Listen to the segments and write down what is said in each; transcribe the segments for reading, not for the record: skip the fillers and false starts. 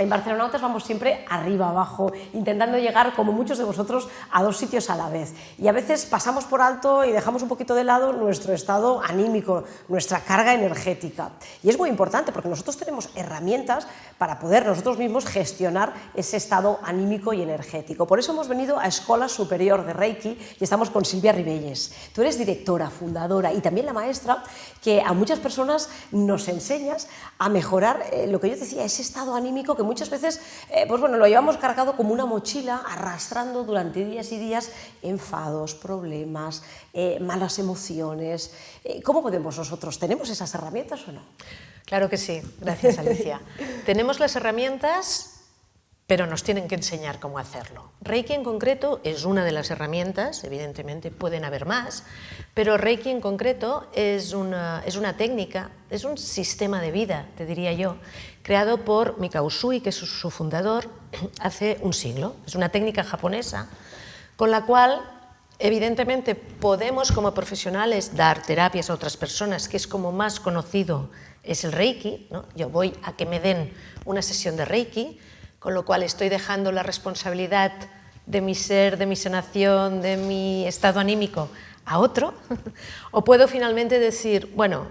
En Barcelonautas vamos siempre arriba, abajo, intentando llegar, como muchos de vosotros, a 2 sitios a la vez. Y a veces pasamos por alto y dejamos un poquito de lado nuestro estado anímico, nuestra carga energética. Y es muy importante porque nosotros tenemos herramientas para poder nosotros mismos gestionar ese estado anímico y energético. Por eso hemos venido a Escola Superior de Reiki y estamos con Silvia Ribelles. Tú eres directora, fundadora y también la maestra que a muchas personas nos enseñas a mejorar lo que yo decía, ese estado anímico que muchas veces pues bueno, lo llevamos cargado como una mochila, arrastrando durante días y días enfados, problemas, malas emociones. ¿Cómo podemos nosotros? ¿Tenemos esas herramientas o no? Claro que sí, gracias Alicia. Tenemos las herramientas, pero nos tienen que enseñar cómo hacerlo. Reiki en concreto es una de las herramientas, evidentemente pueden haber más, pero Reiki en concreto es una técnica, es un sistema de vida, te diría yo, creado por Mikao Usui, que es su fundador, hace un siglo. Es una técnica japonesa con la cual, evidentemente, podemos como profesionales dar terapias a otras personas, que es como más conocido es el Reiki, ¿no? Yo voy a que me den una sesión de Reiki, con lo cual estoy dejando la responsabilidad de mi ser, de mi sanación, de mi estado anímico a otro, o puedo finalmente decir, bueno,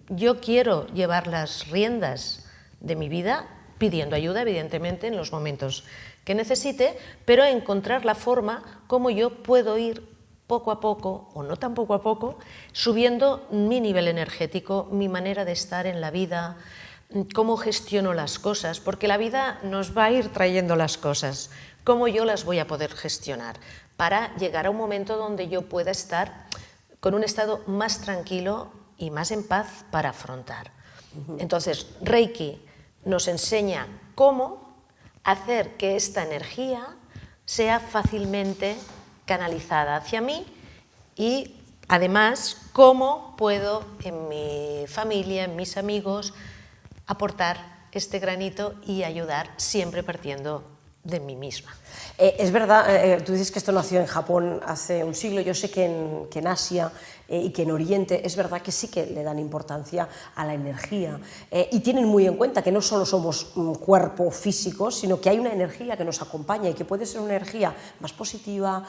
yo quiero llevar las riendas de mi vida, pidiendo ayuda, evidentemente, en los momentos que necesite, pero encontrar la forma como yo puedo ir poco a poco, o no tan poco a poco, subiendo mi nivel energético, mi manera de estar en la vida, cómo gestiono las cosas, porque la vida nos va a ir trayendo las cosas, cómo yo las voy a poder gestionar, para llegar a un momento donde yo pueda estar con un estado más tranquilo y más en paz para afrontar. Entonces, Reiki nos enseña cómo hacer que esta energía sea fácilmente canalizada hacia mí y, además, cómo puedo en mi familia, en mis amigos, aportar este granito y ayudar siempre partiendo de mí misma. Es verdad, tú dices que esto nació en Japón hace un siglo, yo sé que en Asia y que en Oriente es verdad que sí que le dan importancia a la energía y tienen muy en cuenta que no solo somos un cuerpo físico, sino que hay una energía que nos acompaña y que puede ser una energía más positiva,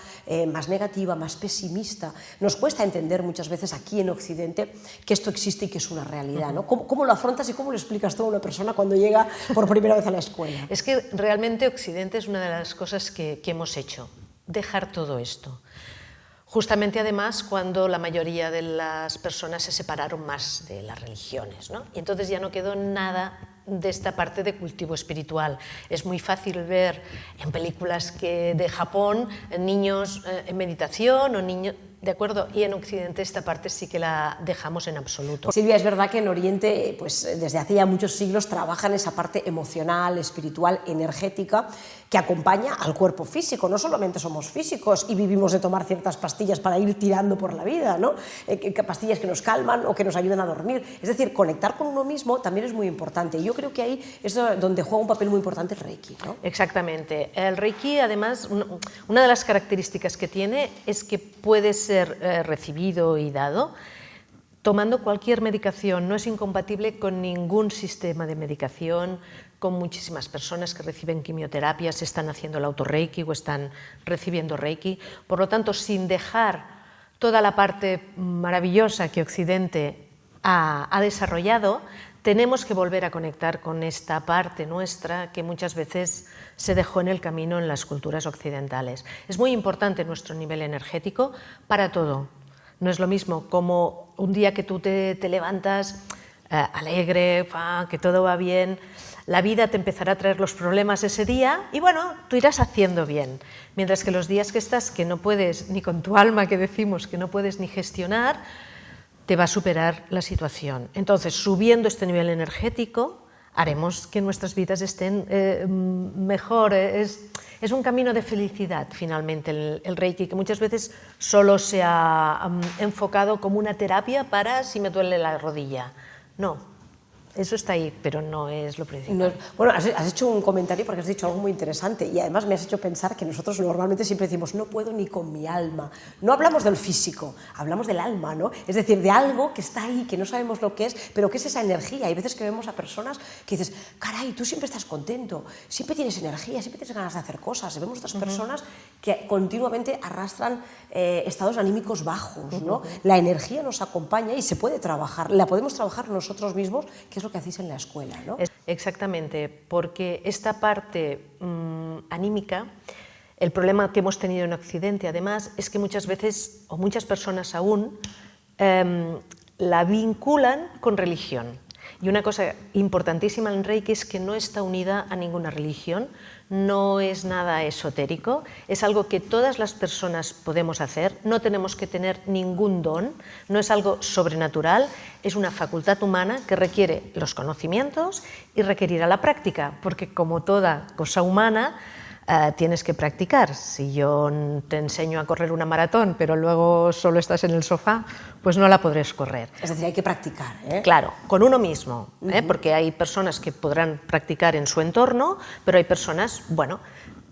más negativa, más pesimista. Nos cuesta entender muchas veces aquí en Occidente que esto existe y que es una realidad, ¿no? ¿Cómo lo afrontas y cómo lo explicas tú a una persona cuando llega por primera vez a la escuela? Es que realmente Occidente es una de las cosas que hemos hecho, dejar todo esto. Justamente además cuando la mayoría de las personas se separaron más de las religiones, ¿no? Y entonces ya no quedó nada de esta parte de cultivo espiritual. Es muy fácil ver en películas de Japón niños en meditación o niños... ¿De acuerdo? Y en Occidente esta parte sí que la dejamos en absoluto. Silvia, es verdad que en Oriente, pues desde hace ya muchos siglos, trabajan esa parte emocional, espiritual, energética, que acompaña al cuerpo físico. No solamente somos físicos y vivimos de tomar ciertas pastillas para ir tirando por la vida, ¿no? Pastillas que nos calman o que nos ayudan a dormir. Es decir, conectar con uno mismo también es muy importante. Y yo creo que ahí es donde juega un papel muy importante el Reiki, ¿no? Exactamente. El Reiki, además, una de las características que tiene es que puede ser recibido y dado tomando cualquier medicación. No es incompatible con ningún sistema de medicación, con muchísimas personas que reciben quimioterapias, están haciendo el auto-Reiki o están recibiendo Reiki. Por lo tanto, sin dejar toda la parte maravillosa que Occidente ha desarrollado, tenemos que volver a conectar con esta parte nuestra que muchas veces se dejó en el camino en las culturas occidentales. Es muy importante nuestro nivel energético para todo. No es lo mismo como un día que tú te levantas alegre, que todo va bien, la vida te empezará a traer los problemas ese día y bueno, tú irás haciendo bien. Mientras que los días que estás que no puedes, ni con tu alma que decimos que no puedes ni gestionar, te va a superar la situación. Entonces, subiendo este nivel energético, haremos que nuestras vidas estén mejor. Es un camino de felicidad, finalmente, el Reiki, que muchas veces solo se ha enfocado como una terapia para si me duele la rodilla. No. eso está ahí, pero no es lo principal. Bueno, has hecho un comentario porque has dicho algo muy interesante y además me has hecho pensar que nosotros normalmente siempre decimos no puedo ni con mi alma. No hablamos del físico, hablamos del alma, ¿no? Es decir, de algo que está ahí, que no sabemos lo que es, pero que es esa energía. Hay veces que vemos a personas que dices, caray, tú siempre estás contento, siempre tienes energía, siempre tienes ganas de hacer cosas. Vemos otras personas que continuamente arrastran estados anímicos bajos, ¿no? La energía nos acompaña y se puede trabajar, la podemos trabajar nosotros mismos, que es lo que hacéis en la escuela, ¿no? Exactamente, porque esta parte anímica, el problema que hemos tenido en Occidente, además, es que muchas veces, o muchas personas aún, la vinculan con religión. Y una cosa importantísima en Reiki es que no está unida a ninguna religión, no es nada esotérico, es algo que todas las personas podemos hacer, no tenemos que tener ningún don, no es algo sobrenatural, es una facultad humana que requiere los conocimientos y requerirá la práctica, porque como toda cosa humana, tienes que practicar. Si yo te enseño a correr una maratón, pero luego solo estás en el sofá, pues no la podrás correr. Es decir, hay que practicar, ¿eh? Claro, con uno mismo, porque hay personas que podrán practicar en su entorno, pero hay personas, bueno,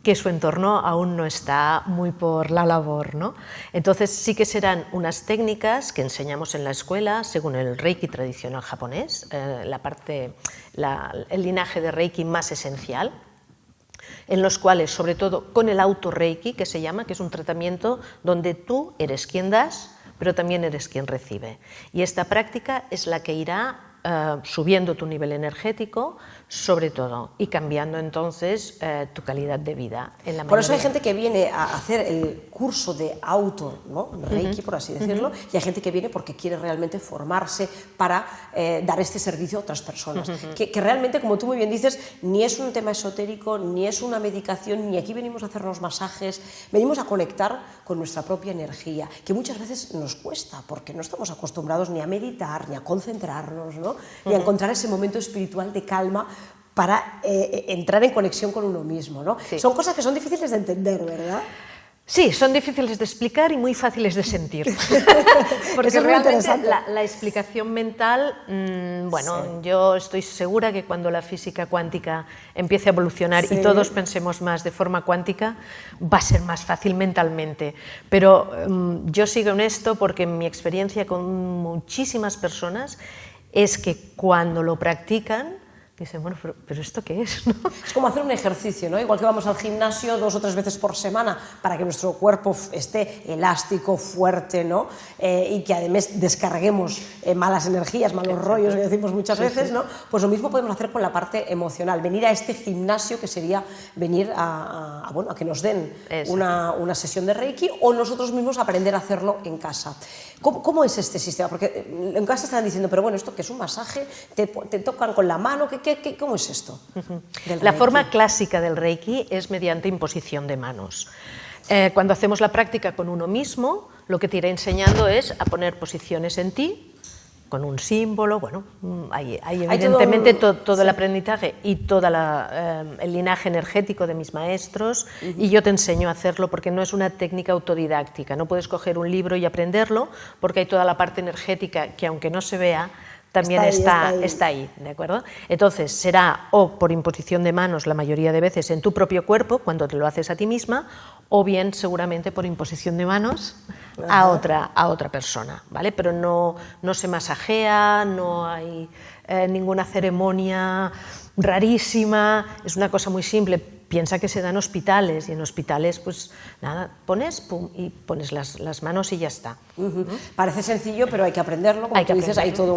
que su entorno aún no está muy por la labor, ¿no? Entonces sí que serán unas técnicas que enseñamos en la escuela según el Reiki tradicional japonés, el linaje de Reiki más esencial, en los cuales, sobre todo con el auto-reiki, que se llama, que es un tratamiento donde tú eres quien das, pero también eres quien recibe. Y esta práctica es la que irá subiendo tu nivel energético, sobre todo, y cambiando entonces tu calidad de vida. Por eso hay gente que viene a hacer el curso de auto, ¿no? Reiki, por así decirlo, y hay gente que viene porque quiere realmente formarse para dar este servicio a otras personas. Que realmente, como tú muy bien dices, ni es un tema esotérico, ni es una medicación, ni aquí venimos a hacernos masajes, venimos a conectar con nuestra propia energía, que muchas veces nos cuesta, porque no estamos acostumbrados ni a meditar, ni a concentrarnos, ¿no? Ni a encontrar ese momento espiritual de calma para entrar en conexión con uno mismo, ¿no? Sí. Son cosas que son difíciles de entender, ¿verdad? Sí, son difíciles de explicar y muy fáciles de sentir. Porque realmente la explicación mental, bueno, sí. Yo estoy segura que cuando la física cuántica empiece a evolucionar y todos pensemos más de forma cuántica, va a ser más fácil mentalmente. Pero yo sigo en esto porque en mi experiencia con muchísimas personas es que cuando lo practican, dicen, bueno, pero ¿esto qué es? ¿No? Es como hacer un ejercicio, ¿no? Igual que vamos al gimnasio 2 o 3 veces por semana para que nuestro cuerpo esté elástico, fuerte, ¿no? Y que además descarguemos malas energías, malos rollos, que decimos muchas veces, ¿no? Pues lo mismo podemos hacer con la parte emocional, venir a este gimnasio que sería venir a que nos den una sesión de Reiki o nosotros mismos aprender a hacerlo en casa. ¿Cómo es este sistema? Porque en casa están diciendo, pero bueno, ¿esto qué es un masaje? ¿Te tocan con la mano? ¿Cómo es esto? La forma clásica del Reiki es mediante imposición de manos. Cuando hacemos la práctica con uno mismo, lo que te irá enseñando es a poner posiciones en ti, con un símbolo, bueno, hay evidentemente todo el aprendizaje y todo el linaje energético de mis maestros, y yo te enseño a hacerlo porque no es una técnica autodidáctica, no puedes coger un libro y aprenderlo porque hay toda la parte energética que aunque no se vea, también está ahí, ¿de acuerdo? Entonces será o por imposición de manos la mayoría de veces en tu propio cuerpo, cuando te lo haces a ti misma, o bien seguramente por imposición de manos a otra persona, ¿vale? Pero no se masajea, no hay ninguna ceremonia rarísima, es una cosa muy simple. Piensa que se dan hospitales y en hospitales, pues nada, pones, pum, y pones las manos y ya está. Parece sencillo, pero hay que aprenderlo. Como tú dices, hay todo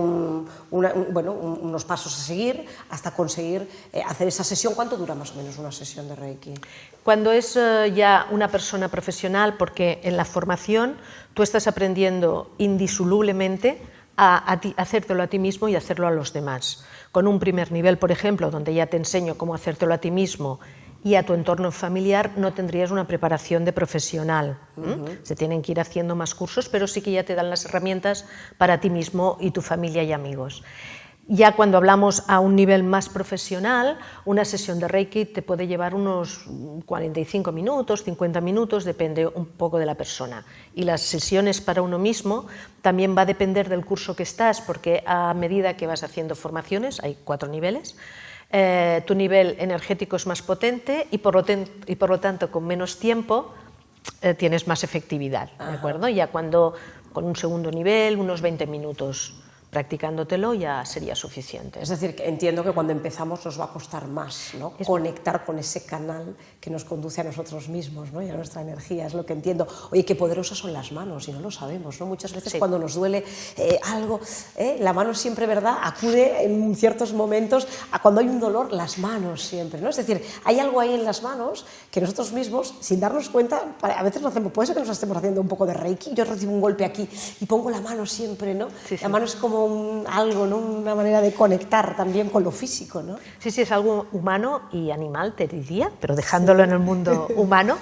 unos pasos a seguir hasta conseguir hacer esa sesión. ¿Cuánto dura más o menos una sesión de Reiki? Cuando es ya una persona profesional, porque en la formación tú estás aprendiendo indisolublemente a hacértelo a ti mismo y hacerlo a los demás. Con un primer nivel, por ejemplo, donde ya te enseño cómo hacértelo a ti mismo y a tu entorno familiar, no tendrías una preparación de profesional. Se tienen que ir haciendo más cursos, pero sí que ya te dan las herramientas para ti mismo y tu familia y amigos. Ya cuando hablamos a un nivel más profesional, una sesión de Reiki te puede llevar unos 45 minutos, 50 minutos, depende un poco de la persona. Y las sesiones para uno mismo también va a depender del curso que estás, porque a medida que vas haciendo formaciones, hay 4 niveles, tu nivel energético es más potente y por lo tanto con menos tiempo tienes más efectividad, ¿de acuerdo? Ya cuando con un segundo nivel, unos 20 minutos practicándotelo ya sería suficiente. Es decir, que entiendo que cuando empezamos nos va a costar más, ¿no? Conectar con ese canal que nos conduce a nosotros mismos, ¿no? Y a nuestra energía, es lo que entiendo. Oye, qué poderosas son las manos y no lo sabemos, ¿no? Muchas veces cuando nos duele algo, la mano siempre, ¿verdad?, acude en ciertos momentos a cuando hay un dolor, las manos siempre, ¿no? Es decir, hay algo ahí en las manos que nosotros mismos, sin darnos cuenta, a veces lo hacemos, puede ser que nos estemos haciendo un poco de Reiki, yo recibo un golpe aquí y pongo la mano siempre, ¿no? Sí, sí. La mano es como algo, ¿no? Una manera de conectar también con lo físico, ¿no? Sí, sí, es algo humano y animal, te diría, pero dejándolo en el mundo humano.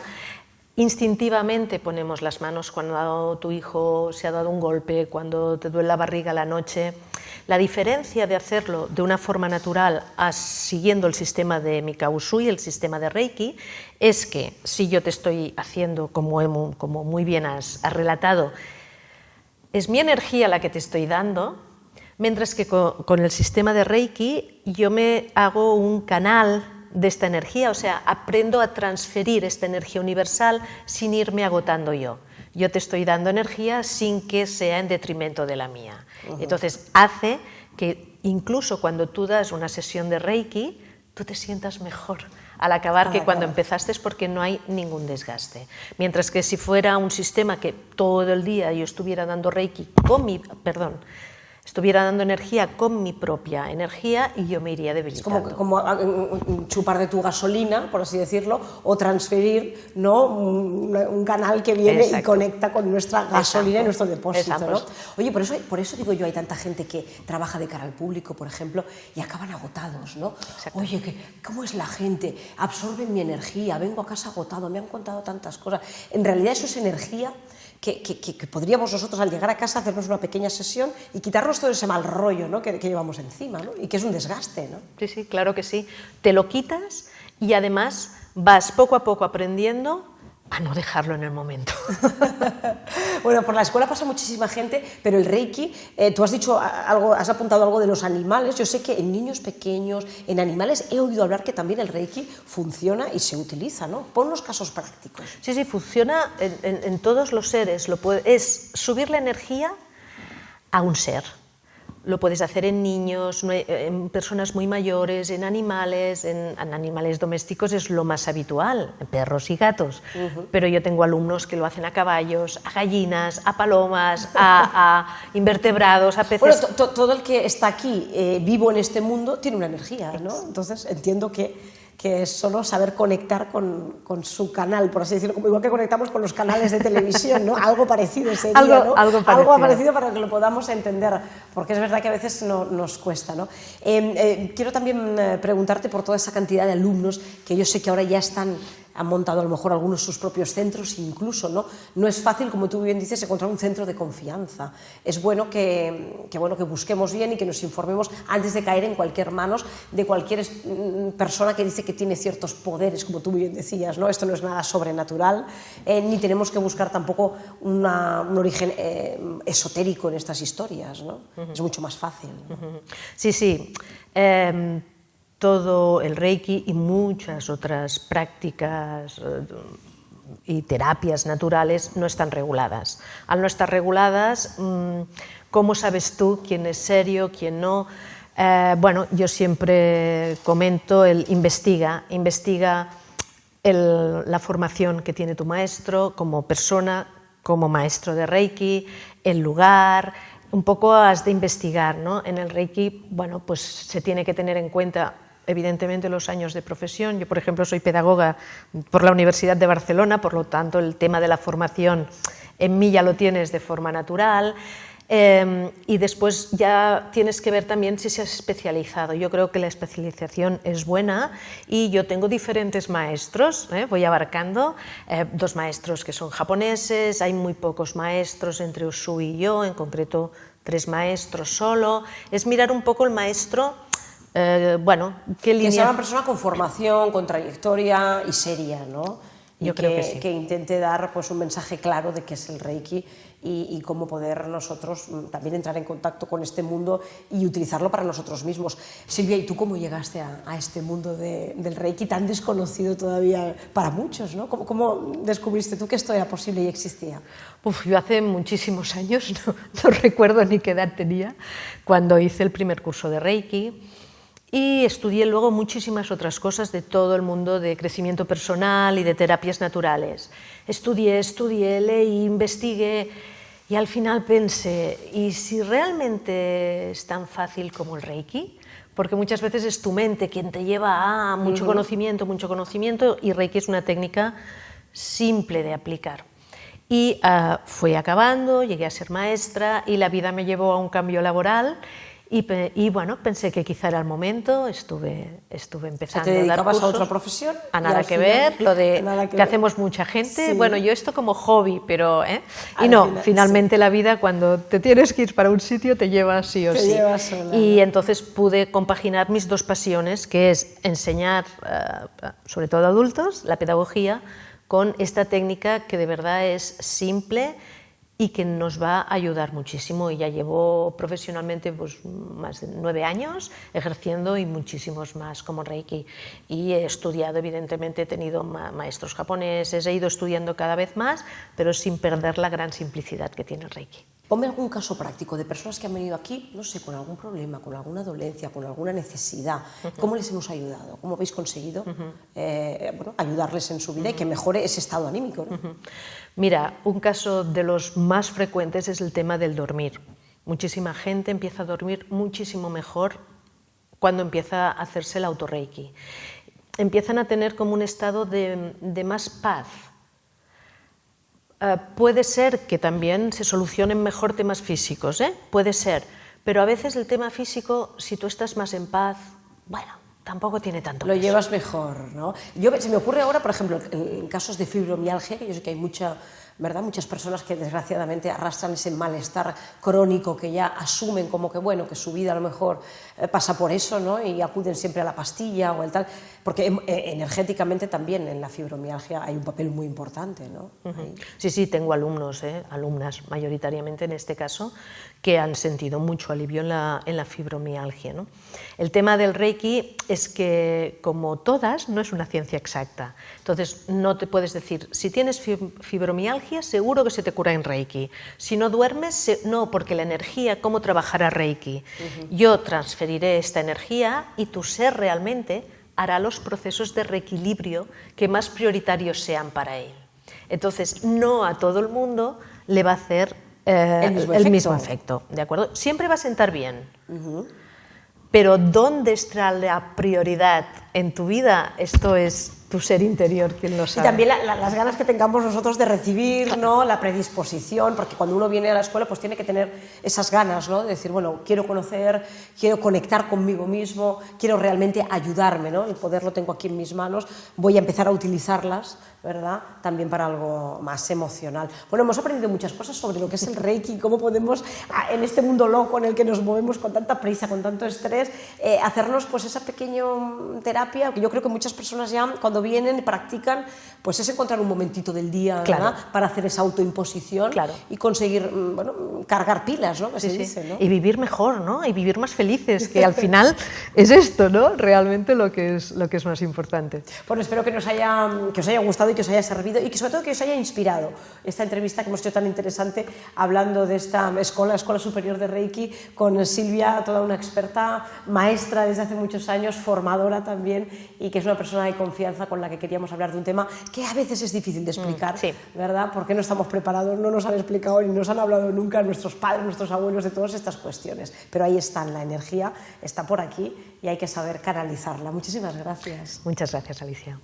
Instintivamente ponemos las manos cuando tu hijo se ha dado un golpe, cuando te duele la barriga a la noche. La diferencia de hacerlo de una forma natural siguiendo el sistema de Mikao Usui, el sistema de Reiki, es que si yo te estoy haciendo, como muy bien has relatado, es mi energía la que te estoy dando, mientras que con el sistema de Reiki yo me hago un canal de esta energía, o sea, aprendo a transferir esta energía universal sin irme agotando yo. Yo te estoy dando energía sin que sea en detrimento de la mía. Entonces, hace que incluso cuando tú das una sesión de Reiki, tú te sientas mejor al acabar que cuando empezaste, es porque no hay ningún desgaste. Mientras que si fuera un sistema que todo el día yo estuviera dando Reiki estuviera dando energía con mi propia energía y yo me iría debilitando. Es como chupar de tu gasolina, por así decirlo, o transferir, ¿no?, un canal que viene y conecta con nuestra gasolina y nuestro depósito, ¿no? Oye, por eso digo yo, hay tanta gente que trabaja de cara al público, por ejemplo, y acaban agotados, ¿no? Oye, ¿cómo es la gente? Absorben mi energía, vengo a casa agotado, me han contado tantas cosas. En realidad eso es energía que podríamos nosotros al llegar a casa hacernos una pequeña sesión y quitarnos todo ese mal rollo, ¿no?, que llevamos encima, ¿no?, y que es un desgaste, ¿no? Sí, sí, claro que sí. Te lo quitas y además vas poco a poco aprendiendo a no dejarlo en el momento. Bueno, por la escuela pasa muchísima gente, pero el Reiki, tú has dicho algo, has apuntado algo de los animales. Yo sé que en niños pequeños, en animales, he oído hablar que también el Reiki funciona y se utiliza, ¿no? Pon unos casos prácticos. Sí, sí, funciona en todos los seres. Es subir la energía a un ser. Lo puedes hacer en niños, en personas muy mayores, en animales domésticos es lo más habitual, en perros y gatos. Pero yo tengo alumnos que lo hacen a caballos, a gallinas, a palomas, a invertebrados, a peces. Bueno, todo el que está aquí vivo en este mundo tiene una energía, ¿no? Entonces entiendo que es solo saber conectar con su canal, por así decirlo, como igual que conectamos con los canales de televisión, ¿no? Algo parecido sería, ¿no? Algo parecido para que lo podamos entender, porque es verdad que a veces nos cuesta, ¿no? Quiero también preguntarte por toda esa cantidad de alumnos que yo sé que ahora ya han montado a lo mejor algunos sus propios centros incluso, ¿no? No es fácil, como tú bien dices, encontrar un centro de confianza. Es bueno que busquemos bien y que nos informemos antes de caer en cualquier manos de cualquier persona que dice que tiene ciertos poderes, como tú bien decías, ¿no? Esto no es nada sobrenatural, ni tenemos que buscar tampoco un origen esotérico en estas historias, ¿no? Es mucho más fácil, ¿no? Sí, sí. Todo el Reiki y muchas otras prácticas y terapias naturales no están reguladas. Al no estar reguladas, ¿cómo sabes tú quién es serio, quién no? Bueno, yo siempre comento investiga la formación que tiene tu maestro como persona, como maestro de Reiki, el lugar. Un poco has de investigar, ¿no? En el Reiki, bueno, pues se tiene que tener en cuenta evidentemente los años de profesión. Yo, por ejemplo, soy pedagoga por la Universidad de Barcelona, por lo tanto el tema de la formación en mí ya lo tienes de forma natural. Y después ya tienes que ver también si se has especializado. Yo creo que la especialización es buena y yo tengo diferentes maestros, voy abarcando 2 maestros que son japoneses, hay muy pocos maestros entre Usui y yo, en concreto 3 maestros solo, es mirar un poco el maestro, bueno, qué línea... Que sea una persona con formación, con trayectoria y seria, ¿no? Yo creo que sí. Que intente dar pues, un mensaje claro de qué es el Reiki y cómo poder nosotros también entrar en contacto con este mundo y utilizarlo para nosotros mismos. Silvia, ¿y tú cómo llegaste a este mundo del Reiki tan desconocido todavía para muchos, ¿no? ¿Cómo descubriste tú que esto era posible y existía? Yo hace muchísimos años, no recuerdo ni qué edad tenía, cuando hice el primer curso de Reiki. Y estudié luego muchísimas otras cosas de todo el mundo de crecimiento personal y de terapias naturales. Estudié, leí, investigué y al final pensé, ¿y si realmente es tan fácil como el Reiki? Porque muchas veces es tu mente quien te lleva a mucho conocimiento y Reiki es una técnica simple de aplicar. Y fui acabando, llegué a ser maestra y la vida me llevó a un cambio laboral. Y bueno, pensé que quizá era el momento, estuve empezando a dar cursos. ¿Te dedicabas a otra profesión? A nada que ver, lo de que hacemos mucha gente. Sí. Bueno, yo esto como hobby, pero... Y no, finalmente la vida, cuando te tienes que ir para un sitio, te lleva sí o sí. Te lleva sola, y ¿no? entonces pude compaginar mis dos pasiones, que es enseñar, sobre todo a adultos, la pedagogía, con esta técnica que de verdad es simple y que nos va a ayudar muchísimo. Y ya llevo profesionalmente pues, más de 9 años ejerciendo y muchísimos más como Reiki. Y he estudiado, evidentemente, he tenido maestros japoneses, he ido estudiando cada vez más, pero sin perder la gran simplicidad que tiene el Reiki. Ponme algún caso práctico de personas que han venido aquí, no sé, con algún problema, con alguna dolencia, con alguna necesidad. ¿Cómo les hemos ayudado? ¿Cómo habéis conseguido bueno, ayudarles en su vida y que mejore ese estado anímico, ¿no? Mira, un caso de los más frecuentes es el tema del dormir. Muchísima gente empieza a dormir muchísimo mejor cuando empieza a hacerse el autorreiki. Empiezan a tener como un estado de más paz. Puede ser que también se solucionen mejor temas físicos, puede ser, pero a veces el tema físico, si tú estás más en paz, bueno, tampoco tiene tanto peso. Lo llevas mejor, ¿no? Se me ocurre ahora, por ejemplo, en casos de fibromialgia, que yo sé que hay muchas personas que desgraciadamente arrastran ese malestar crónico que ya asumen como que, bueno, que su vida a lo mejor pasa por eso, ¿no? Y acuden siempre a la pastilla o el tal, porque energéticamente también en la fibromialgia hay un papel muy importante, ¿no? Sí, tengo alumnas mayoritariamente en este caso, que han sentido mucho alivio en la fibromialgia, ¿no? El tema del Reiki es que, como todas, no es una ciencia exacta. Entonces, no te puedes decir, si tienes fibromialgia, seguro que se te cura en Reiki. Si no duermes, no, porque la energía, ¿cómo trabajará Reiki? Yo transferiré esta energía y tu ser realmente hará los procesos de reequilibrio que más prioritarios sean para él. Entonces, no a todo el mundo le va a hacer el mismo efecto, ¿de acuerdo? Siempre va a sentar bien, pero ¿dónde está la prioridad en tu vida? Esto es tu ser interior quien lo sabe. Y también las ganas que tengamos nosotros de recibir, ¿no? La predisposición, porque cuando uno viene a la escuela pues tiene que tener esas ganas, ¿no? De decir, bueno, quiero conocer, quiero conectar conmigo mismo, quiero realmente ayudarme, ¿no? El poder lo tengo aquí en mis manos, voy a empezar a utilizarlas, ¿verdad? También para algo más emocional. Bueno, hemos aprendido muchas cosas sobre lo que es el Reiki, cómo podemos, en este mundo loco en el que nos movemos con tanta prisa, con tanto estrés, hacernos pues esa pequeña terapia, que yo creo que muchas personas ya cuando vienen y practican, pues es encontrar un momentito del día, claro, ¿verdad? Para hacer esa autoimposición, claro, y conseguir, bueno, cargar pilas, ¿no? Que se dice, ¿no? Y vivir mejor, ¿no? Y vivir más felices, que al final es esto, ¿no? Realmente lo que es más importante. Bueno, espero que os haya gustado y que os haya servido y que sobre todo que os haya inspirado esta entrevista que hemos hecho tan interesante hablando de esta Escuela Superior de Reiki con Silvia, toda una experta, maestra desde hace muchos años, formadora también, y que es una persona de confianza con la que queríamos hablar de un tema que a veces es difícil de explicar, sí, ¿verdad? Porque no estamos preparados, no nos han explicado ni nos han hablado nunca nuestros padres, nuestros abuelos de todas estas cuestiones, pero ahí está, la energía está por aquí y hay que saber canalizarla. Muchísimas gracias. Muchas gracias, Alicia.